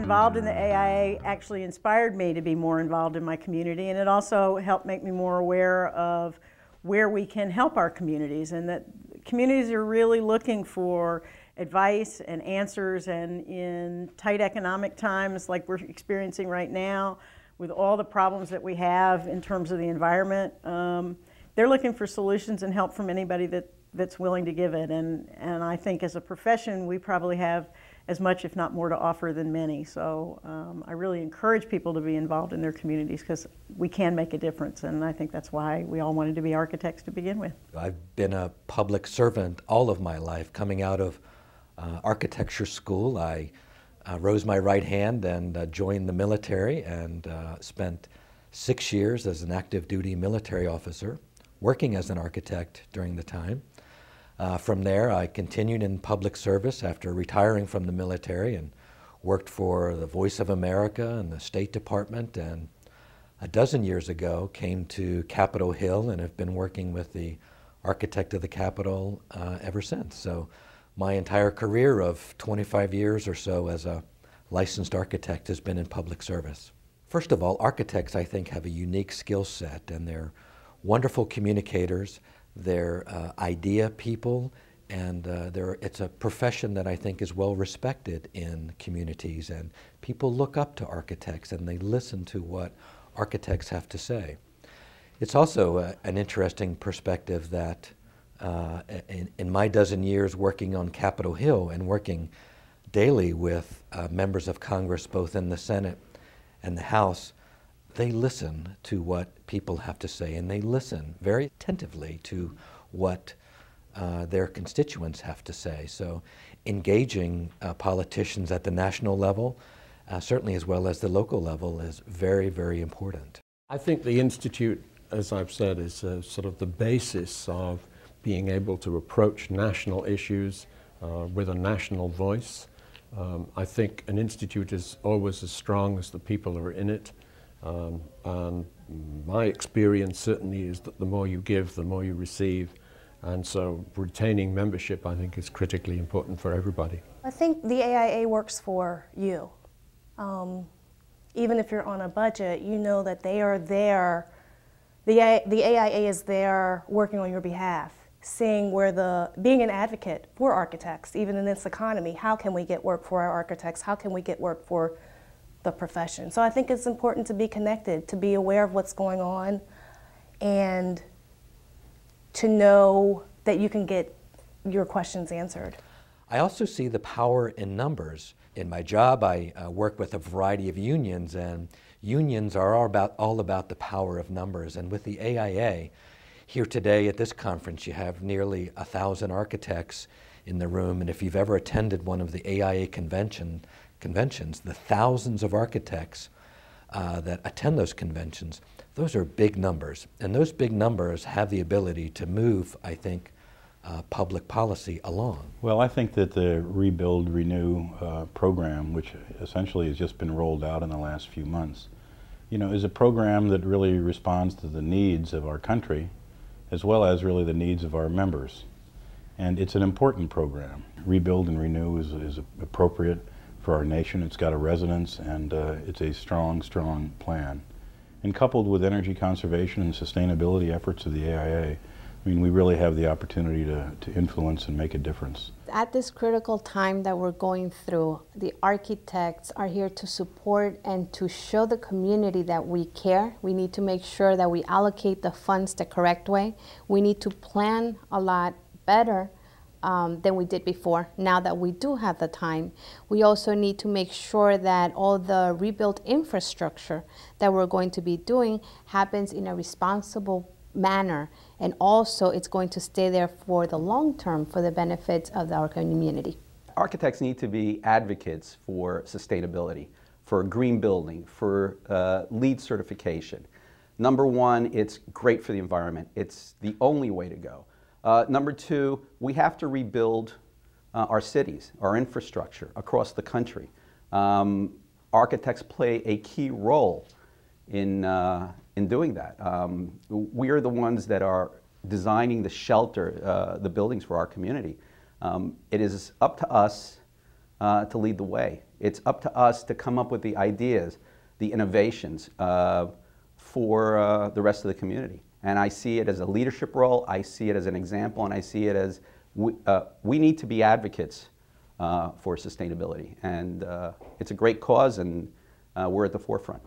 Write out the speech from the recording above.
involved in the AIA actually inspired me to be more involved in my community, and it also helped make me more aware of where we can help our communities, and that communities are really looking for advice and answers, and in tight economic times like we're experiencing right now, with all the problems that we have in terms of the environment, they're looking for solutions and help from anybody that's willing to give it. And I think as a profession, we probably have as much, if not more, to offer than many. So I really encourage people to be involved in their communities, because we can make a difference, and I think that's why we all wanted to be architects to begin with. I've been a public servant all of my life. Coming out of architecture school, I rose my right hand and joined the military, and spent 6 years as an active duty military officer, working as an architect during the time. From there, I continued in public service after retiring from the military, and worked for the Voice of America and the State Department, and a dozen years ago came to Capitol Hill and have been working with the architect of the Capitol ever since. So my entire career of 25 years or so as a licensed architect has been in public service. First of all, architects, I think, have a unique skill set, and they're wonderful communicators. They're idea people, and it's a profession that I think is well respected in communities, and people look up to architects and they listen to what architects have to say. It's also an interesting perspective that in my dozen years working on Capitol Hill and working daily with members of Congress, both in the Senate and the House, they listen to what people have to say, and they listen very attentively to what their constituents have to say. So engaging politicians at the national level, certainly as well as the local level, is very, very important. I think the Institute, as I've said, is sort of the basis of being able to approach national issues with a national voice. I think an institute is always as strong as the people who are in it. And my experience certainly is that the more you give, the more you receive. And so retaining membership, I think, is critically important for everybody. I think the AIA works for you. Even if you're on a budget, you know that they are there. The AIA is there working on your behalf, seeing being an advocate for architects, even in this economy. How can we get work for our architects? How can we get work for the profession? So I think it's important to be connected, to be aware of what's going on, and to know that you can get your questions answered. I also see the power in numbers. In my job, I work with a variety of unions, and unions are all about the power of numbers. And with the AIA, here today at this conference, you have nearly 1,000 architects in the room, and if you've ever attended one of the AIA conventions, the thousands of architects that attend those conventions, those are big numbers. And those big numbers have the ability to move, I think, public policy along. Well, I think that the Rebuild, Renew program, which essentially has just been rolled out in the last few months, is a program that really responds to the needs of our country, as well as really the needs of our members. And it's an important program. Rebuild and Renew is appropriate for our nation. It's got a resonance, and it's a strong, strong plan. And coupled with energy conservation and sustainability efforts of the AIA, I mean, we really have the opportunity to influence and make a difference. At this critical time that we're going through, the architects are here to support and to show the community that we care. We need to make sure that we allocate the funds the correct way. We need to plan a lot better than we did before, now that we do have the time. We also need to make sure that all the rebuilt infrastructure that we're going to be doing happens in a responsible manner, and also it's going to stay there for the long term for the benefits of our community. Architects need to be advocates for sustainability, for green building, for LEED certification. Number one, it's great for the environment. It's the only way to go. Number two, we have to rebuild our cities, our infrastructure across the country. Architects play a key role in doing that. We are the ones that are designing the shelter, the buildings for our community. It is up to us to lead the way. It's up to us to come up with the ideas, the innovations for the rest of the community. And I see it as a leadership role, I see it as an example, and I see it as we need to be advocates for sustainability. And it's a great cause, and we're at the forefront.